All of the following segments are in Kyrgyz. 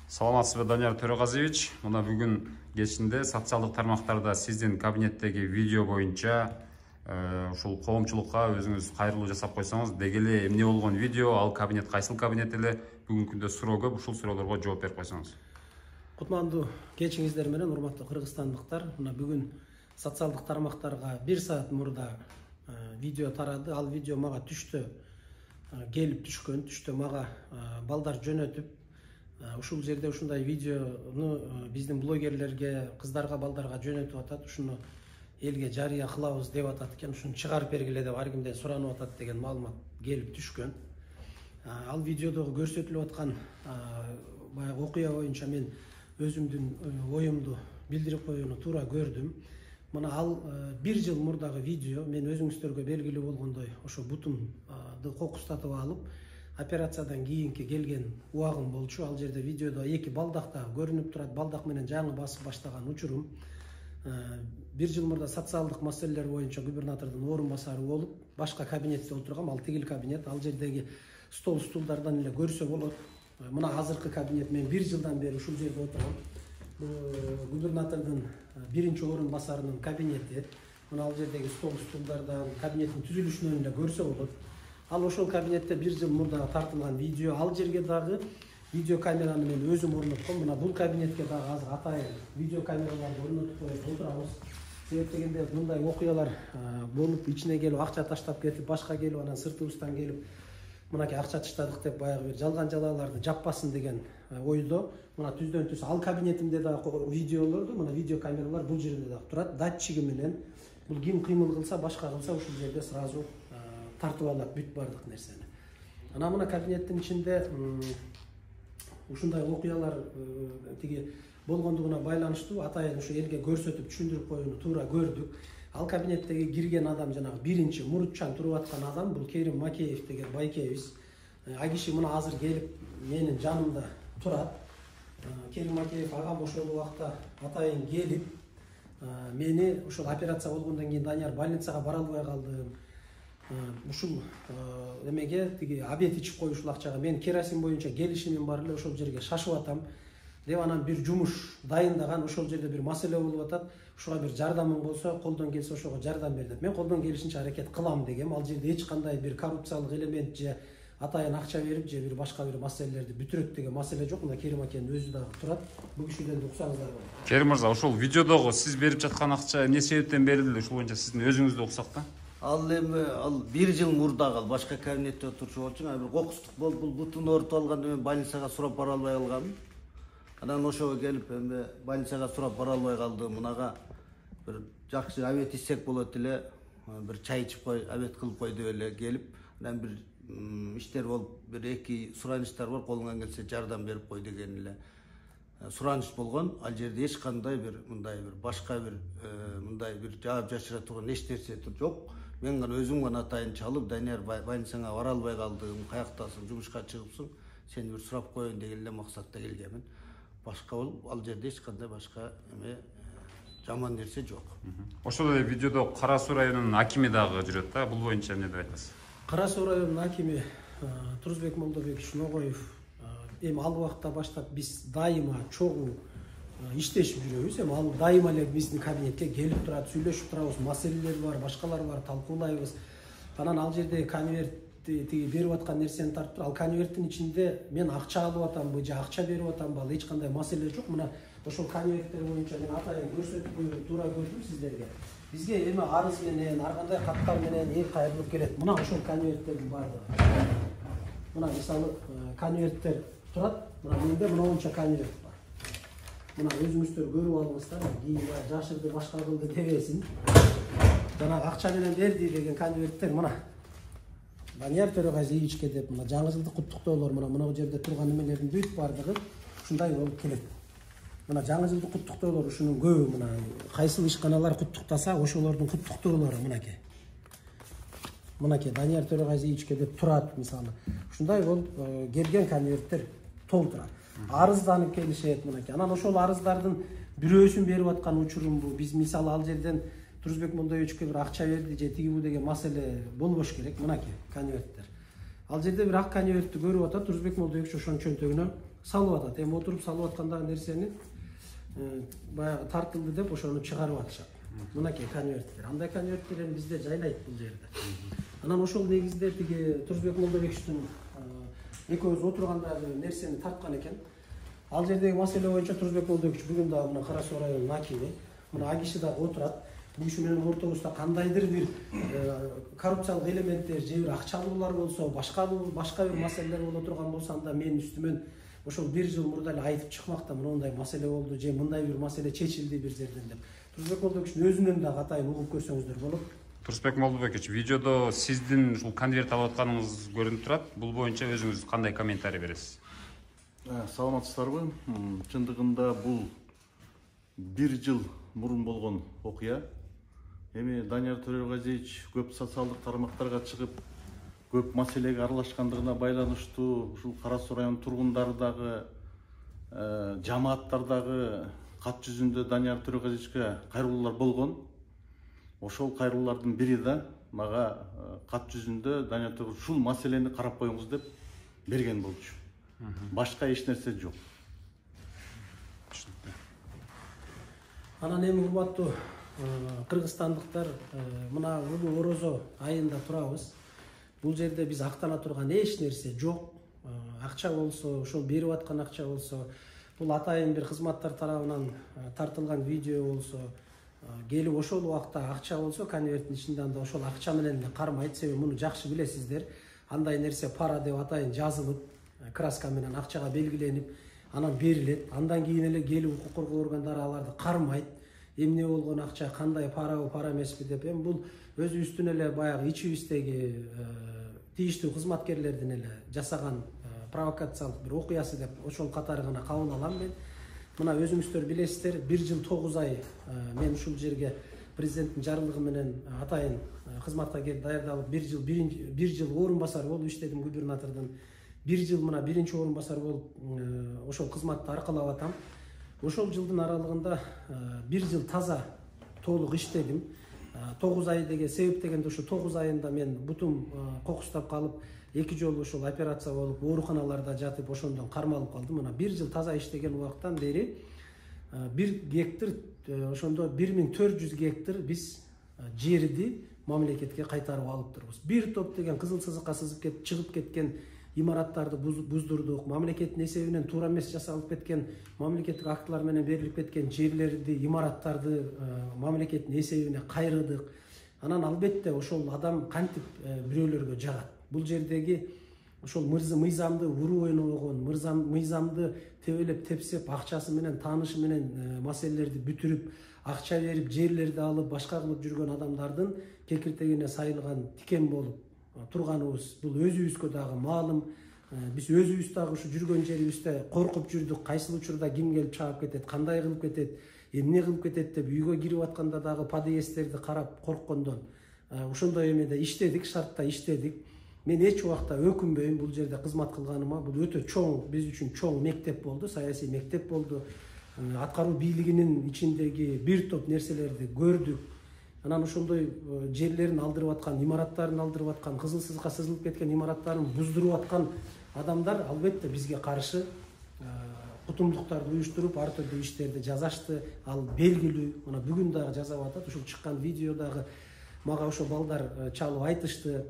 Саламатсызбы, Данияр Төреғазиевич. Мына бүгін кечинде социалдык тармактарда сиздин кабинеттеги видео боюнча ушул коомчулукка өзүңүз кайрылуу жасап койсоңуз, деги эле эмне болгон видео, ал кабинет кайсыл кабинет эле, бүгүнкү күндө суроо көп, ушул суроолорго жооп берип койсоңуз. Кутмандуу кечиңиздер менен урматтуу кыргызстандыктар, мына бүгүн социалдык тармактарга 1 саат мурда видео тарады. Ал видео мага түштө келип түшкөн, түштө мага балдар жөнөтүп, ушул жерде ушундай видеону биздин блогерлерге, кыздарга, балдарга жөнөтүп атат. Ушуну элге жарыя кылабыз деп атат экен. Ушуну чыгарып бергиле деп ар кимден суранып атат деген маалымат келип түшкөн. Ал видеодогу көрсөтүлүп аткан баягы окуя боюнча мен өзүмдүн оюмду билдирип коюуну туура көрдүм. Мына ал 1 жыл мурдагы видео. Мен өзүңүздөргө белгилүү болгондой ошо бутумду кокустатып алып, операциядан кийинки келген убагым болчу. Ал жерде видеодо 2 балдак да көрүнүп турат. Балдак менен жаңы басып баштаган учурум. 1 жыл мурда социалдык маселелер боюнча губернатордун орун басары болуп, башка кабинетте отургам. Ал тигил кабинет. Ал жердеги стол стулдардан эле көрсө болот. Мына азыркы кабинет, мен 1 жылдан бери ушул жерде отурам. Губернатордун 1-чи орун басарынын кабинети. Мына ал жердеги стол стулдардан, кабинеттин түзүлүшүнөн эле көрсө болот. Ал ошол кабинетте 1 жыл мурда тартылган видео. Ал жерге дагы видео камераны мен өзүм орнотком. Мына бул кабинетке дагы азыр атайын видео камераларды орнотуп коюп отурабыз. Себеп дегенде мындай окуялар болуп, ичине келип акча таштап кетип, башка келип, анан сыртыбыздан келип, мынакей акча таштадык деп баягы бир жалган жалаларды жаппасын деген ойдо. Мына түздөн түз ал кабинетимде дагы видеолорду, мына видео камералар бул жерде дагы турат. Датчиги менен бул ким кыймыл кылса, башка кылса ушул жерде сразу тартып алат бүт бардык нерсени. Анан мына кабинеттин ичинде ушундай окуялар тиги болгондугуна байланыштуу атайын ушу элге көрсөтүп түшүндүрүп коюуну туура көрдүк. Ал кабинеттеги кирген адам жанагы 1-чи мурутчан туруп аткан адам бул Керим Макеев деген байкебиз. А киши мына азыр келип менин жанымда турат. Керим Макеев агам ошол убакта атайын келип мени ошол операция болгондон кийин Данияр больницага бара албай калдым. Ушул эмеге тиги обед ичип коюшул акчага мен керосин боюнча келишимим бар эле, ошол жерге шашып атам деп анан бир жумуш дайындаган, ошол жерде бир маселе болуп атат. Ушуга бир жардамың болсо, колдон келсе ошого жардам бер деп. Мен колдон келишинче аракет кылам дегем. Ал жерде эч кандай бир коррупциялык элемент же атайын акча берип же бир башка бир маселелерди бүтүрөт деген маселе жок. Мына Керим акенин өзү дагы турат. Бул кишиден уксаңыздар болот. Керим мырза, ошол видеодогу сиз берип жаткан акча эмне себептен берилди? Ушул боюнча сиздин өзүңүздү уксак да. Ал эми ал 1 жыл мурда кал башка кабинетте отурчу болчу. Бир кокустук болуп бул бутун орутуп алганда мен больницага сурап бара албай калгам. Анан ошого келип эми больницага сурап бара албай калдым. Мунага бир жакшы обед ичсек болот эле, бир чай ичип кой, обед кылып кой деп эле келип, анан бир иштер болуп, бир 2 суранычтар бар, колуңан келсе жардам берип кой деген эле сураныч болгон. Ал жерде эч кандай бир мындай бир башка бир мындай бир жаап жашыра турган эч нерсе жок. Мен гана өзүм гана атайын чалып, Данияр больницага бара албай калдым, каяктасың, жумушка чыгыпсың, сени бир сурап коеюн деген эле максатта келгемин. Башка болуп, ал жерде эч кандай башка эме жаман нерсе жок. Ошол эле видеодо Кара Суу районунун акими дагы жүрөт да. Бул боюнча эмне деп айтасыз? Кара Суу районунун акими Турузбек Молдобек Шуногоев, эми ал убакта баштап биз дайыма чогуу иштешип жүрөбүз. Эми ал дайыма эле биздин кабинетке келип турат, сүйлөшүп турабыз, маселелер бар, башкалар бар, талкуулайбыз. Анан ал жерде конверт тиги берип аткан нерсени тартып тур. Ал конверттин ичинде мен акча алып атамбы же акча берип атамбы, ал эч кандай маселе жок. Мына ошол конверттер боюнча мен атайын көрсөтүп коюуну туура көрдүм сиздерге. Бизге эми арыз менен, ар кандай каттар менен эл кайрылып келет. Мына ошол конверттердин баардыгы. Мына мисалы конверттер турат. Мына менде мынанча конверт бар. Мына өзүңүздөр көрүп алыңыздар. Кийин жашырды, башка кылды дебесин. Жана акча менен берди деген конверттер мына. Данияр Төреғазиевичке деп мына жаңы жылдык куттуктоолор мына жерде турган эмелердин бүт бардыгы ушундай болуп келет. Мына жаңы жылдык куттуктоолор ушунун көбү мына кайсыл ишканалар куттуктаса ошолордун куттуктоолору мынакей. Мынакей Данияр Төреғазиевичке деп турат мисалы. Ушундай болуп келген конверттер толтурат. Арызданып келишет мынакей. Анан ошол арыздардын бирөөсүн берип аткан учурум бул. Биз мисалы ал жерден Турузбек Молдобековичке бир акча берди же тиги бу деген маселе болбош керек. Мынакей конверттер. Ал жерде бир ак конвертти көрүп атат. Турузбек Молдобекович ошонун чөнтөгүнө салып атат. Эми отуруп салып аткандагы нерсени баягы тартылды деп ошону чыгарып атышат. Мынакей конверттер. Андай конверттер эми бизде жайлайт бул жерде. Анан ошол негизде тиги Турсбек Молдобековичтин экөөбүз отургандагы нерсени тарткан экен. Ал жердеги маселе боюнча Турсбек Молдобекович бүгүн дагы мына Кара Суу районунун акими, мына А киши дагы отурат. Бул киши менен ортобузда кандайдыр бир коррупциялык элементтер, же бир акча алуулар болсо, башка бир маселелер боло турган болсо, анда менин үстүмөн ошол 1 жыл мурда эле айтып чыкмак да, мындай маселе болду, же мындай бир маселе чечилди бир жерден деп. Турсбек Молдобековичтин өзүнөн дагы атайын угуп көрсөңүздөр болот. Турсбек Молдобекович, видеодо сиздин ушул конверт алып атканыңыз көрүнүп турат. Бул боюнча өзүңүз кандай комментарий бересиз? Саламатсыздарбы? Чындыгында бул 1 жыл мурун болгон окуя. Эми Данияр Төрөгазиевич көп социалдык тармактарга чыгып, көп маселеге аралашкандыгына байланыштуу ушул Кара Суу районунун тургундары дагы, жамааттар дагы кат жүзүндө Данияр Төрөгазиевичке кайрылуулар болгон. Ошол кайрылуулардын бири да мага кат жүзүндө Данияр Төрөгазиевич ушул маселени карап коюңуз деп берген болчу. Башка эч нерсе жок. Анан эми урматтуу кыргызстандыктар, мына улуу орозо айында турабыз. Бул жерде биз актана турган эч нерсе жок. Акча болсо, ошол берип аткан акча болсо, бул атайын бир кызматтар тарабынан тартылган видео болсо, келип ошол убакта акча болсо, конверттин ичинде анда ошол акча менен эле кармайт. Себеби муну жакшы билесиздер. Андай нерсе пара деп атайын жазылып, краска менен акчага белгиленип, анан берилет. Андан кийин эле келип укук коргоо органдары аларды кармайт. Эмне болгон акча, кандай парабы, пара эмеспи деп. Эми бул өзүбүздүн эле баягы ичибиздеги тийиштүү кызматкерлердин эле жасаган провокациялык бир окуясы деп ошол катары гана кабыл алам мен. Мына өзүңүздөр билесиздер, 1 жыл 9 ай мен ушул жерге президенттин жарлыгы менен атайын кызматка келип даярдалып, 1 жыл орун басар болуп иштедим губернатордун. 1 жыл мына биринчи орун басар болуп ошол кызматты аркалап атам. Ошол жылдын аралыгында 1 жыл таза толук иштедим. 9 ай деген себеп дегенде ошо 9 айында мен бутум кокустап калып, 2 жолу ошол операция болуп, ооруканаларда жатып, ошондон кармалып калдым. Мына 1 жыл таза иштеген убактан бери 1 гектар, ошондо 1400 гектар биз жерди мамлекетке кайтарып алып турбуз. Бир топ деген кызыл сызыкка сызып чыгып кеткен имараттарды буздурдук. Мамлекеттин эсебинен туура эмес жасалып кеткен, мамлекеттик актылар менен берилип кеткен жерлерди, имараттарды мамлекеттин эсебине кайрыдык. Анан албетте ошол адам кантип бирөөлөргө жагат. Бул жердеги ошол мыйзамды уруу ойногон, мыйзамды тебелеп тепсеп, акчасы менен, таанышы менен маселелерди бүтүрүп, акча берип, жерлерди алып, башка кылып жүргөн адамдардын кекиртегине сайылган тикен болуп турганыбыз бул өзүбүзгө дагы маалым. Биз өзүбүз дагы ушу жүргөн жерибизде коркуп жүрдүк. Кайсыл учурда ким келип чаап кетет, кандай кылып кетет, эмне кылып кетет деп үйгө кирип атканда дагы подъездтерди карап корккондон ошондой эмеде иштедик, шартта иштедик. Мен эч убакта өкүнбөйм бул жерде кызмат кылганыма. Бул өтө чоң, биз үчүн чоң мектеп болду, саясий мектеп болду. Аткаруу бийлигинин ичиндеги бир топ нерселерди көрдүк. Анан ошондой жерлерин алдырып аткан, имараттарын алдырып аткан, кызыл сызыкка сызылып кеткен имараттарын буздуруп аткан адамдар албетте бизге каршы кутумдуктарды уюштуруп, ар түрдүү иштерди жазашты. Ал белгилүү. Мына бүгүн дагы жазап атат. Ушул чыккан видеодагы мага ошо балдар чалып айтышты.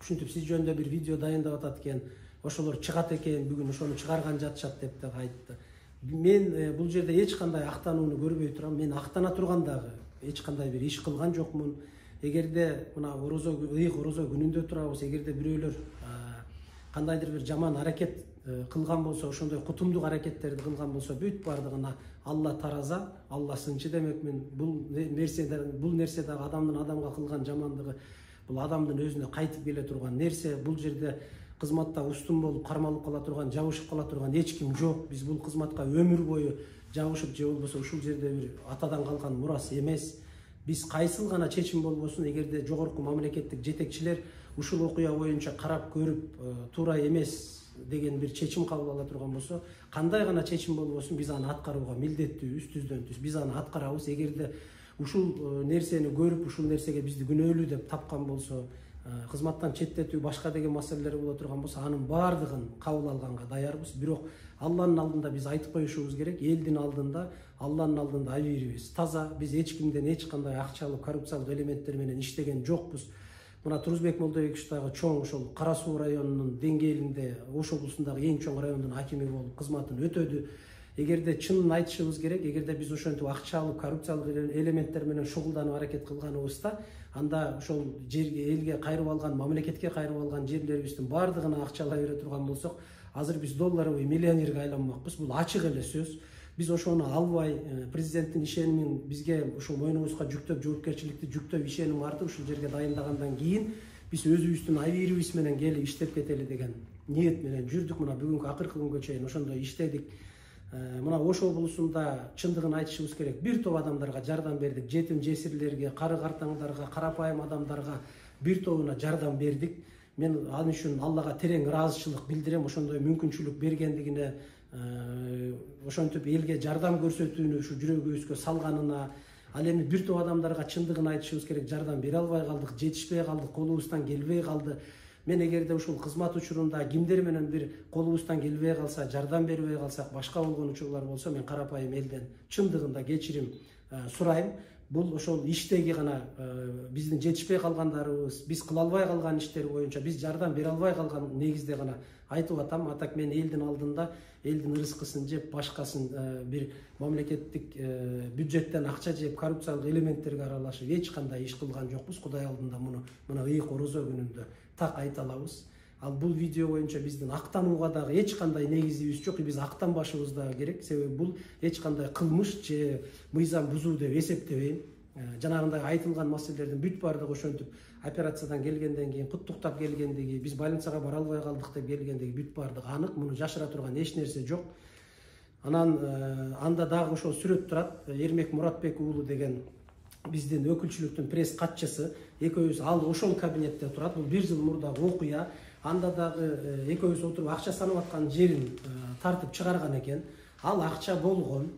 Ушинтип сиз жөнүндө бир видео дайындап атат экен. Ошолор чыгат экен, бүгүн ошону чыгарган жатышат деп да айтты. Мен бул жерде эч кандай актанууну көрбөй турам. Мен актана турган дагы эч кандай бир иш кылган жокмун. Эгерде мына орозо күнүндө турабыз, эгерде бирөөлөр кандайдыр бир жаман аракет кылган болсо, ошондой кутумдук аракеттерди кылган болсо, бүт бардыгына Алла тараза, Алла сынчы демекмин. Бул нерсе дагы адамдын адамга кылган жамандыгы, бул адамдын өзүнө кайтып келе турган нерсе. Бул жерде кызматта устун болуп кармалып кала турган, жабышып кала турган эч ким жок. Биз бул кызматка өмүр бою жабышып, же болбосо ушул жерде бир атадан калган мурас эмес. Биз кайсыл гана чечим болбосун, эгерде жогорку мамлекеттик жетекчилер ушул окуя боюнча карап көрүп туура эмес деген бир чечим кабыл ала турган болсо, кандай гана чечим болбосун биз аны аткарууга милдеттүүбүз, түздөн түз. Биз аны аткарабыз. Эгерде ушул нерсени көрүп, ушул нерсеге бизди күнөөлүү деп тапкан болсо, кызматтан четтетүү башка деген маселелер боло турган болсо анын баардыгын кабыл алганга даярбыз. Бирок Алланын алдында биз айтып коюшубуз керек, элдин алдында, Алланын алдында абийирибиз таза. Биз эч кимден эч кандай акчалык коррупциялык элементтер менен иштеген жокпуз. Мына Турузбек Молдобекович дагы чоң ошол Кара Суу районунун деңгээлинде Ош облусундагы эң чоң райондун акими болуп кызматын өтөдү. Эгерде чынын айтышыбыз керек, эгерде биз ошентип акчалык коррупциялык элементтер менен шугулданып аракет кылганыбызда, анда ошол жерге, элге кайрып алган, мамлекетке кайрып алган жерлерибиздин баардыгына акчалай бере турган болсок, азыр биз долларовый миллионерге айланмакпыз. Бул ачык эле сөз. Биз ошону албай, президенттин ишенимин бизге ошол мойнубузга жүктөп, жоопкерчиликти жүктөп, ишеним артып ушул жерге дайындагандан кийин биз өзүбүздүн абийирибиз менен келип иштеп кетели деген ниет менен жүрдүк. Мына бүгүнкү акыркы күнгө чейин ошондой иштедик. Мына Ош облусунда чындыгын айтышыбыз керек, бир топ адамдарга жардам бердик. Жетим жесирлерге, кары картаңдарга, карапайым адамдарга бир тобуна жардам бердик. Мен ал үчүн Аллага терең ыраазычылык билдирем, ошондой мүмкүнчүлүк бергендигине, ошентип элге жардам көрсөтүүнү ушу жүрөгүбүзгө салганына. Ал эми бир топ адамдарга чындыгын айтышыбыз керек, жардам бере албай калдык, жетишпей калдык, колубуздан келбей калды. Мен эгерде ушул кызмат учурунда кимдер менен бир колубуздан келбей калса, жардам бербей калсак, башка болгон учурлар болсо, мен карапайым элден чындыгында кечирим сурайм. Бул ошол иштеги гана биздин жетишпей калгандарыбыз, биз кыла албай калган иштер боюнча, биз жардам бере албай калган негизде гана айтып атам. Атак мен элдин алдында элдин ырыскысын жеп, башкасын бир мамлекеттик бюджеттен акча жеп, коррупциялык элементтерге аралашып эч кандай иш кылган жокпуз. Кудай алдында муну мына ыйык орозо күнүндө так айта алабыз. Ал бул видео боюнча биздин актанууга дагы эч кандай негизибиз жок. Биз актанбашыбыз дагы керек. Себеби бул эч кандай кылмыш же мыйзам бузуу деп эсептебейм. Жанагындай айтылган маселелердин бүт баардыгы ошентип операциядан келгенден кийин куттуктап келгендиги, биз больницага бара албай калдык деп келгендиги бүт баардыгы анык. Муну жашыра турган эч нерсе жок. Анан анда дагы ошол сүрөт турат. Эрмек Муратбек уулу деген биздин өкүлчүлүктүн пресс катчысы, экөөбүз ал ошол кабинетте турат. Бул бир жыл мурдагы окуя. Анда дагы экөөбүз отуруп акча санап аткан жерин тартып чыгарган экен. Ал акча болгон,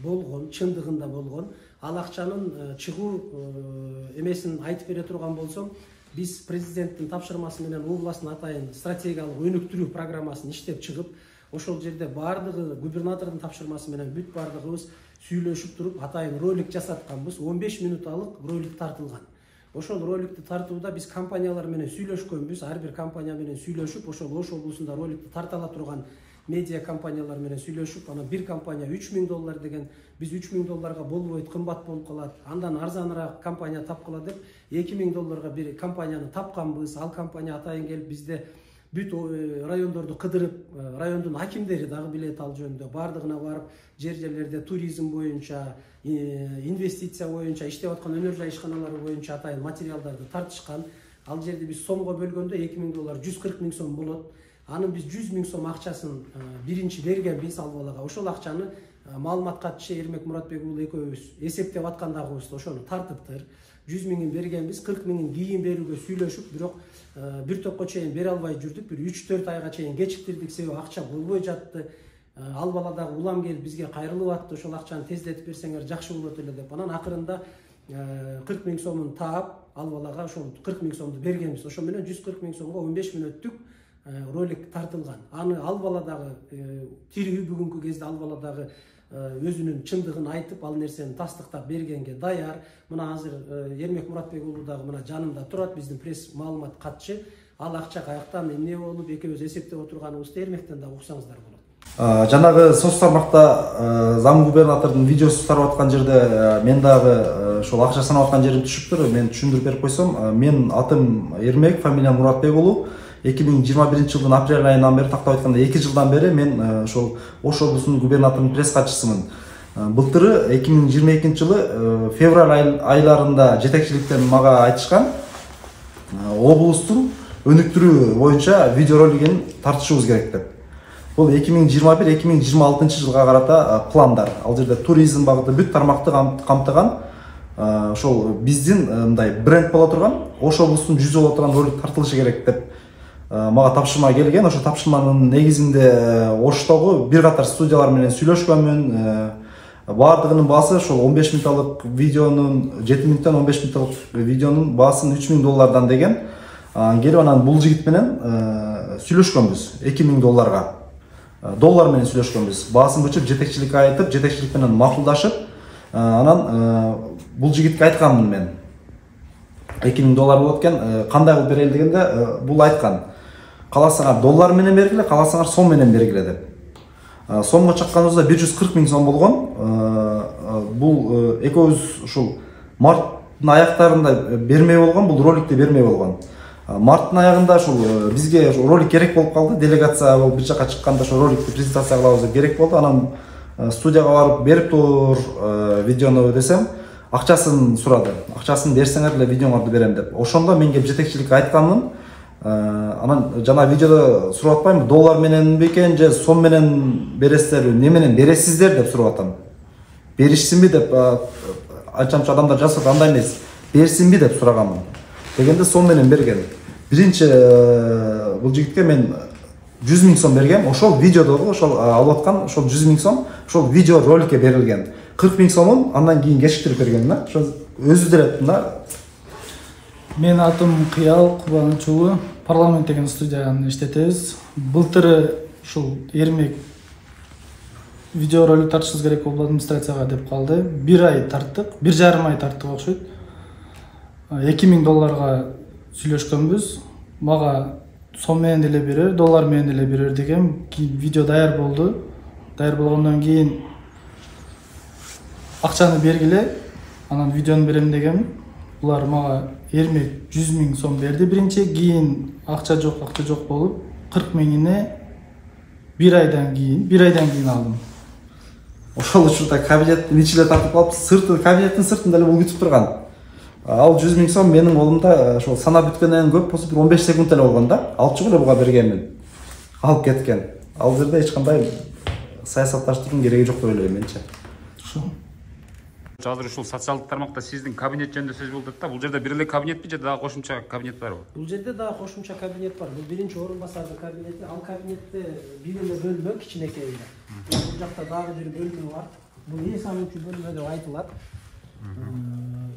чындыгында болгон. Ал акчанын чыгуу эмесин айтып бере турган болсом, биз президенттин тапшырмасы менен областын атайын стратегиялык өнүктүрүү программасын иштеп чыгып, ошол жерде баардыгы губернатордун тапшырмасы менен бүт баардыгыбыз сүйлөшүп туруп атайын ролик жасатканбыз. 15 минуталык ролик тартылган. Ошол роликти тартууда биз компаниялар менен сүйлөшкөнбүз. Ар бир компания менен сүйлөшүп, ошол Ош облусунда роликти тартала турган медиа компаниялар менен сүйлөшүп, анан бир компания $3000 деген, биз $3000 болбойт, кымбат болуп калат. Андан арзаныраак компания тапкыла деп $2000 бир компанияны тапканбыз. Ал компания атайын келип бизде бүт райондорду кыдырып, райондун акимдери дагы билет ал жөнүндө баардыгына барып, жерлерде туризм боюнча, инвестиция боюнча, иштеп аткан өнөр жай ишканалары боюнча атайын материалдарды тартышкан. Ал жерде биз сомго бөлгөндө $2000 140 000 сом болот. Анын биз 100 000 сом акчасын биринчи бергенбиз ал балага. Ошол акчаны маалымат катчы Эрмек Муратбек уулу экөөбүз эсептеп аткандагыбызда ошону тартыптыр. 100 000 бергенбиз, 40 000 кийин берүүгө сүйлөшүп, бирок бир топко чейин бере албай жүрдүк. Бир 3-4 айга чейин кечиктирдик, себеби акча болбой жатты. Ал бала дагы улам келип бизге кайрылып атты, ошол акчаны тездетип берсеңер жакшы болот эле деп. Анан акырында 40 000 сомун таап, ал балага ошол 40 000 сомду бергенбиз. Ошо менен 140 000 сомго 15 мүнөттүк ролик тартылган. Аны ал бала дагы тирүү, бүгүнкү кезде ал бала дагы өзүнүн чындыгын айтып, ал нерсени тастыктап бергенге даяр. Мына азыр Эрмек Муратбек уулу дагы мына жанымда турат, биздин пресс маалымат катчы. Ал акча каяктан эмне болуп, экөөбүз эсептеп отурганыбызды Эрмектен дагы уксаңыздар болот. Жанагы соц тармакта зам губернатордун видеосу тарап аткан жерде мен дагы ошол акча санап аткан жерим түшүптүр. Мен түшүндүрүп берип койсом, мен атым Эрмек, фамилиям Муратбек уулу. 2021 жылдын апрель айынан бери, тактап айтканда 2 жылдан бери мен ошол Ош облусунун губернаторунун пресс катчысымын. Былтыры 2022 жылы февраль айларында жетекчиликтен мага айтышкан облустун өнүктүрүү боюнча видеоролигин тартышыбыз керек деп. Бул 2021-2026 жылга карата пландар. Ал жерде туризм багыты бүт тармакты камтыган, ошол биздин мындай бренд боло турган, Ош облусунун жүзү боло турган ролик тартылышы керек деп мага тапшырма келген. Ошо тапшырманын негизинде Оштогу бир катар студиялар менен сүйлөшкөнмүн. Баардыгынын баасы ошол 15 минутталык видеонун, 7 минуттан 15 минутталык видеонун баасын $3000 деген. келип анан бул жигит менен сүйлөшкөнбүз $2000. Доллар менен сүйлөшкөнбүз. Баасын көчүп жетекчиликке айтып, жетекчилик менен макулдашып, анан бул жигитке айтканмын мен. $2000 болот экен, кандай кылып берели дегенде бул айткан. Каласаңар доллар менен бергиле, каласаңар сом менен бергиле деп. Сомго чакканыбызда 140 000 сом болгон. Бул экөөбүз ушул марттын аяктарында бермей болгон, бул роликти бермей болгон. Марттын аягында ушул бизге ролик керек болуп калды. Делегация болуп бир жака чыкканда ошо роликти презентация кылабыз деп керек болду. Анан студияга барып берип тур видеону десем, акчасын сурады. Акчасын берсеңер эле видеоңорду берем деп. Ошондо мен келип жетекчиликке айтканмын. Анан жана видеодо сурап атпаймынбы, доллар менен бекен же сом менен бересиздерби, эмне менен бересиздер деп сурап атам. Беришсинби деп анча-мынча адамдар жазып, андай эмес. Берсинби деп сураганмын. Дегенде сом менен берген. Биринчи бул жигитке мен 100 000 сом бергем. Ошол видеодогу ошол алып аткан ошол 100 000 сом ошол видео роликке берилген. 40 000 сомун андан кийин кечиктирип берген да. Ошо өзү делет да. Мен атым Кыял Кубанычулу, парламент деген студияны иштетебиз. Былтыр ушул Эрмек видео ролик тартышыбыз керек болуп администрацияга деп калды. 1 ай тарттык, 1,5 ай тарттык окшойт. $2000 сүйлөшкөнбүз. Мага сом менен деле берер, доллар менен деле берер деген. Видео даяр болду. Даяр болгондон кийин акчаны бергиле, анан видеону берем деген. Булар мага Эрмек 100 000 сом берди биринчи, кийин акча жок болуп 40 000-ine 1 айдан кийин алдым. Ошол учурда кабинеттин ичине тартып калып, кабинеттин сыртында эле бул күтүп турган. Ал 100 000 сом менин колумда ошол санап бүткөндөн көп болсо 15 секунд эле болгон да. Алып чыгып эле буга бергенмин. Алып кеткен. Ал жерде эч кандай саясатташтырууның кереги жок деп ойлойм менчи. Азыр ушул социалдык тармакта сиздин кабинет жөнүндө сөз болуп атат да. Бул жерде бир эле кабинетпи же дагы кошумча кабинет барбы? Бул жерде дагы кошумча кабинет бар. Бул биринчи орун басардын кабинети. Ал кабинетте бир эле бөлмө кичинекейинде. Бул жакта дагы бир бөлмө бар. Бул эс алуучу бөлмө деп айтылат.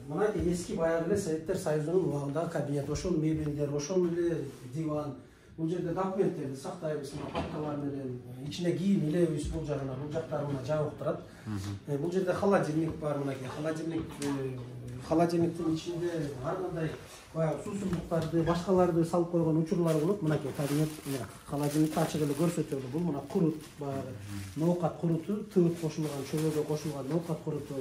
Мына эски баягы эле Советтер Союзунун убагындагы кабинет. Ошол мебелдер, ошол эле диван. Бул жерде документтерди сактайбыз, папкалар менен, ичине кийим илебиз бул жагына, бул жактары мына жабык турат. Бул жерде холодильник бар, мынакей холодильниктин ичинде ар кандай баягы суусундуктарды, башкаларды салып койгон учурлар болот. Мынакей кабинет, холодильникти ачык эле көрсөтөлү. Бул мына курут, баягы ноокат куруту, тыгыт кошулган, чөбөгө кошулган ноокат куруту.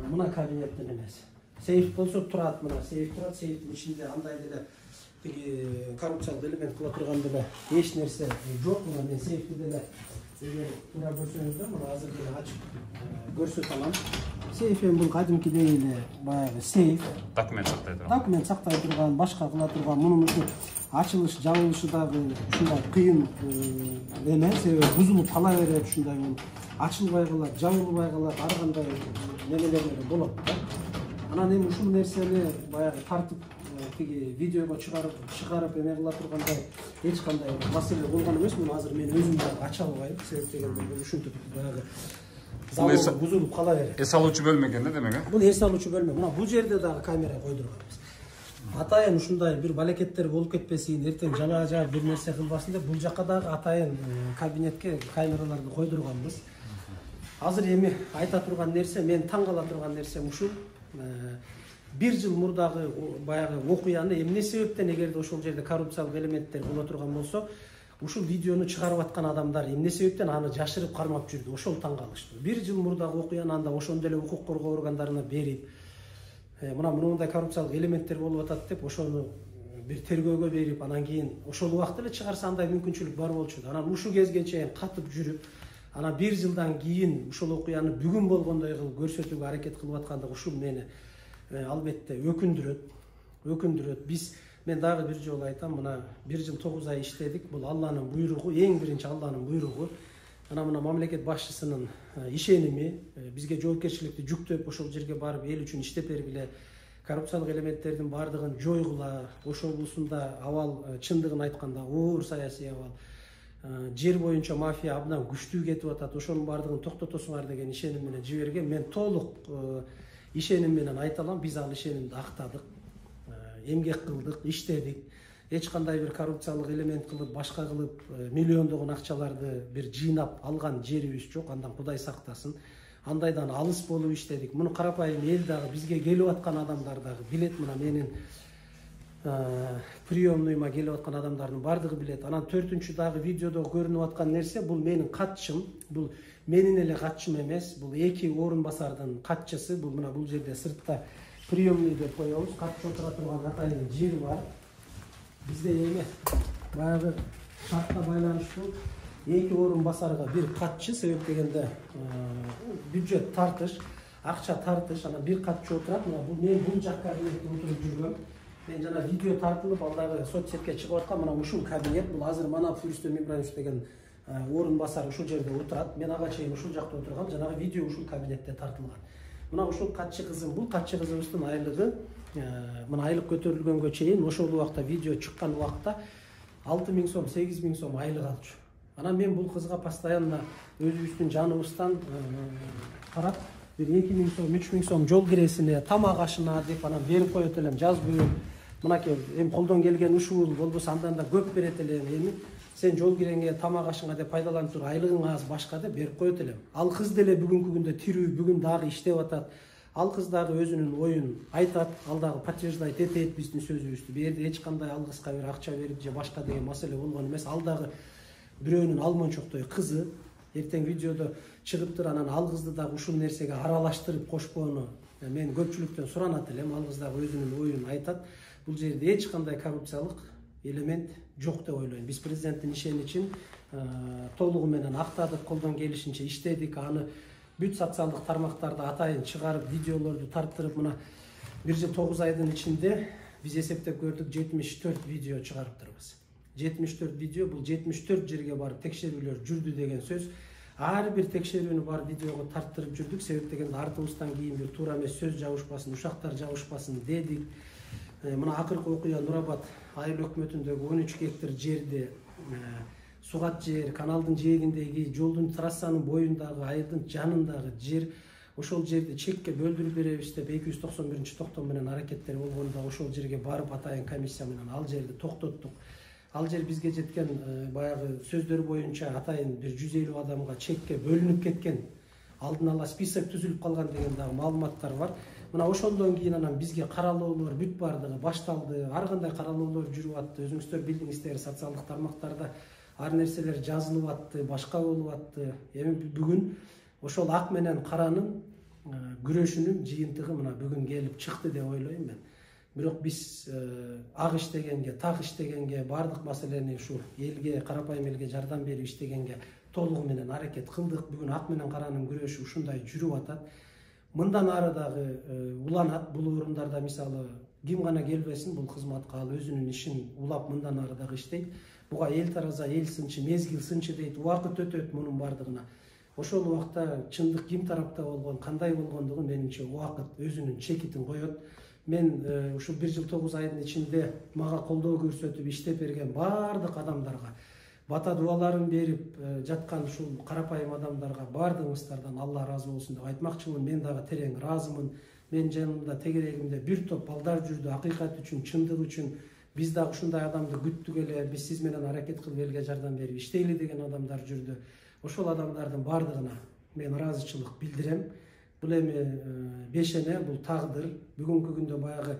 Мына кабинеттин эмеси. Сейф болсо турат, мына сейф турат, сейфтин ичинде андай деле коррупциялык элемент кыла турган деле эч нерсе жок. Мына мен сейфти деле туура көрсөңүздөр, мына азыр деле ачып көрсөтө алам. Сейф бул кадимкидей эле баягы сейф. Документ сактай турган. Документ сактай турган, башка кыла турган. Мунун ачылыш, жабылышы дагы ушундай кыйын эме, себеби бузулуп кала берет ушундай бул. Ачылбай калат, жабылбай калат, ар кандай немелер болот да. Анан эми ушул нерсени баягы тартып видеого чыгарып эме кыла тургандай эч кандай маселе болгон эмес. Муну азыр мен өзүм дагы ача албайм, себеп дегенде бул ушинтип баягы залга бузулуп кала берет. Эс алуучу бөлмө экен да демек, э? Бул эс алуучу бөлмө. Мына бул жерде дагы камера койдурганбыз. Атайын ушундай бир балекеттер болуп кетпесин, эртең жана бир нерсе кылбасын деп бул жакка дагы атайын кабинетке камераларды койдурганбыз. Азыр эми айта турган нерсе, мен таң кала турган нерсем ушул. 1 жыл мурдагы баягы окуяны эмне себептен, эгерде ошол жерде коррупциялык элементтер боло турган болсо, ушул видеону чыгарып аткан адамдар эмне себептен аны жашырып кармап жүрдү? Ошол таң калыштым. 1 жыл мурдагы окуяны анда ошондой эле укук коргоо органдарына берип, мына мындай коррупциялык элементтер болуп атат деп ошону бир тергөөгө берип, анан кийин ошол убакта эле чыгарса андай мүмкүнчүлүк бар болчу. Анан ушул кезге чейин катып жүрүп, анан 1 жылдан кийин ушул окуяны бүгүн болгондой кылып көрсөтүүгө аракет кылып аткандык ушул мени албетте өкүндүрөт. Мен дагы бир жолу айтам, мына 1 жыл 9 ай иштедик. Бул Алланын буйругу, эң биринчи Алланын буйругу. Мына мамлекет башчысынын ишеними, бизге жоопкерчиликти жүктөп ошол жерге барып эл үчүн иштеп бергиле, коррупциялык элементтердин баардыгын жойгула. Ошол облусунда абал чындыгын айтканда оор саясий абал, жер боюнча мафия абдан күчтүү кетип атат. Ошонун баардыгын токтотосуңар деген ишеним менен жиберген. Мен толук ишеним менен айта алам, биз ал ишенимди актадык, эмгек кылдык, иштедик. эч кандай бир коррупциялык элемент кылып, башка кылып миллиондогон акчаларды бир жыйнап алган жерибиз жок. Андан Кудай сактасын. Андайдан алыс болуп иштедик. Муну карапайым эл дагы, бизге келип аткан адамдар дагы билет. Мына менин приемныйма келип аткан адамдардын бардыгы билет. Анан 4-үнчү дагы видеодо көрүнүп аткан нерсе бул менин катчым. Бул менин эле катчым эмес. Бул 2 орун басардын катчысы. Бул мына бул жерде сыртта приемный деп коебуз. Катчы отура турган атайын жер бар. Бизде эме баягы шартка байланыштуу 2 орун басарга бир катчы, себеп дегенде бюджет тартыш, акча тартыш, анан бир катчы отурат. Мына бул мен бул жак кабинетте отуруп жүргөм. Мен жана видео тартылып, ал дагы соцсетке чыгып аткан. Мына ушул кабинет, бул азыр Манапов Рустем Ибраимович деген орун басар ушул жерде отурат. Мен ага чейин ушул жакта отургам. Жанагы видео ушул кабинетте тартылган. Мына ушул катчы кызым, бул катчы кызыбыздын айлыгы, мына айлык көтөрүлгөнгө чейин ошол убакта видео чыккан убакта 6000 сом, 8000 сом айлык алчу. Анан мен бул кызга постоянно өзүбүздүн жаныбыздан карап бир 2000 сом, 3000 сом жол киресине, тамак ашына деп анан берип коет элем, жазбай. Мынакей эми колдон келген ушул болбосо андан да көп берет элем. Эми сен жол киреңе, тамак ашыңа деп пайдаланып тур, айлыгың аз башка деп берип коет элем. Ал кыз деле бүгүнкү күндө тирүү, бүгүн дагы иштеп атат. Ал кыз дагы өзүнүн оюн айтат, ал дагы подтверждайт этет биздин сөзүбүздү. Бу жерде эч кандай ал кызга бир акча берип же башка деген маселе болгон эмес. Ал дагы бирөөнүн алмончоктой кызы. Эртең видеодо чыгыптыр, анан ал кызды дагы ушул нерсеге аралаштырып кошпоону мен көпчүлүктөн суранат элем. Ал кыз дагы өзүнүн оюн айтат. Бул жерде эч кандай коррупциялык элемент жок деп ойлойм. Биз президенттин ишеничин толугу менен актадык, колдон келишинче иштедик. Аны бүт социалдык тармактарда атайын чыгарып, видеолорду тарттырып, мына 1 жыл 9 айдын ичинде биз эсептеп көрдүк 74 видео чыгарыптырбыз. 74 видео, бул 74 жерге барып текшерүүлөр жүрдү деген сөз. Ар бир текшерүүнү бар видеого тарттырып жүрдүк. Себеп дегенде артыбыздан кийин бир туура эмес сөз жабышпасын, ушактар жабышпасын дедик. Мына акыркы окуя Нурабад айыл өкмөтүндөгү 13 гектар жерде сугат жер, каналдын жээгиндеги, жолдун трассанын боюндагы, айылдын жанындагы жер, ошол жерди чекке бөлдүрүп беребиз деп 291-токтом менен аракеттер болгондо ошол жерге барып атайын комиссия менен ал жерди токтоттук. Ал жер бизге жеткен баягы сөздөр боюнча атайын бир 150 адамга чекке бөлүнүп кеткен, алдын ала список түзүлүп калган деген дагы маалыматтар бар. Мына ошондон кийин анан бизге каралоолор бүт бардыгы башталды. Ар кандай каралоолор жүрүп атты. Өзүңүздөр билдиңиздер, социалдык тармактарда ар нерселер жазылып атты, башка болуп атты. Эми бүгүн ошол ак менен каранын күрөшүнүн жыйынтыгы мына бүгүн келип чыкты деп ойлойм мен. Бирок биз ак иштегенге, так иштегенге, бардык маселени ушу элге, карапайым элге жардам берип иштегенге толугу менен аракет кылдык. Бүгүн ак менен каранын күрөшү ушундай жүрүп атат. Мындан ары дагы уланат. Бул орундарда мисалы ким гана келбесин бул кызматка, ал өзүнүн ишин улап мындан ары дагы иштейт. Буга эл тараза, эл сынчы, мезгил сынчы дейт. Убакыт өтөт мунун бардыгына. Ошол убакта чындык ким тарапта болгон, кандай болгондугун менимче убакыт өзүнүн чекитин коет. Мен ушул 1 жыл 9 айдын ичинде мага колдоо көрсөтүп иштеп берген бардык адамдарга, бата дуаларын берип жаткан ушул карапайым адамдарга бардыгыңыздардан Алла ыраазы болсун деп айтмакчымын. Мен дагы терең ыраазымын. Мен жанымда тегерегимде бир топ балдар жүрдү, акыйкат үчүн, чындык үчүн. Биз дагы ушундай адамды күттүк эле, биз сиз менен аракет кылып элге жардам берип иштейли деген адамдар жүрдү. Ошол адамдардын бардыгына мен ыраазычылык билдирем. Бул эми бешене, бул тагдыр. Бүгүнкү күндө баягы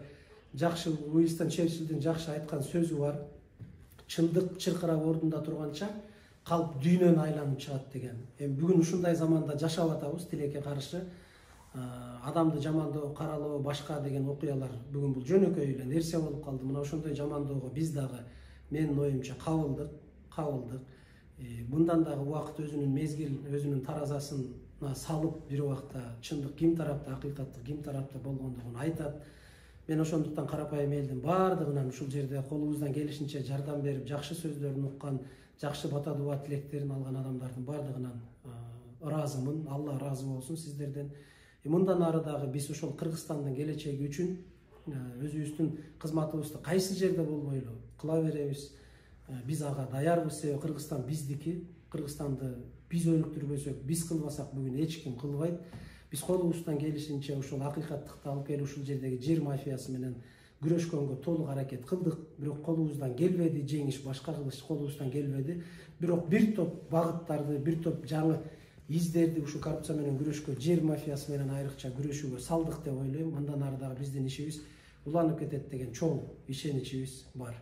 жакшы Уинстон Черчиллдин жакшы айткан сөзү бар. Чындык чыркырап ордунда турганча калп дүйнөнү айланып чыгат деген. Эми бүгүн ушундай заманда жашап атабыз. Тилекке каршы адамды жамандоо, каралоо, башка деген окуялар бүгүн бул жөнөкөй эле нерсе болуп калды. Мына ошондой жамандоого биз дагы менин оюмча кабылдык. Мындан дагы убакыт өзүнүн мезгил, өзүнүн таразасына салып бир убакта чындык ким тарапта, акыйкаттык ким тарапта болгондугун айтат. Мен ошондуктан карапайым элдин бардыгынан ушул жерде колубуздан келишинче жардам берип, жакшы сөздөрүн уккан, жакшы бата дуба тилектерин алган адамдардын бардыгынан ыраазымын. Алла ыраазы болсун сиздерден. Мындан ары дагы биз ошол Кыргызстандын келечеги үчүн өзүбүздүн кызматыбызды кайсы жерде болбойлу кыла беребиз. Биз ага даярбыз. Себеби Кыргызстан биздики. Кыргызстанды биз өнүктүрбөсөк, биз кылбасак бүгүн эч ким кылбайт. Биз колубуздан келишинче ушул акыйкаттыкты алып келип ушул жердеги жер мафиясы менен күрөшкөнгө толук аракет кылдык, бирок колубуздан келбеди, жеңиш башка кылыш колубуздан келбеди. Бирок бир топ багыттарды, бир топ жаңы издерди ушу коррупция менен күрөшкө, жер мафиясы менен айрыкча күрөшүүгө салдык деп ойлойм. Андан ары дагы биздин ишибиз уланып кетет деген чоң ишеничибиз бар.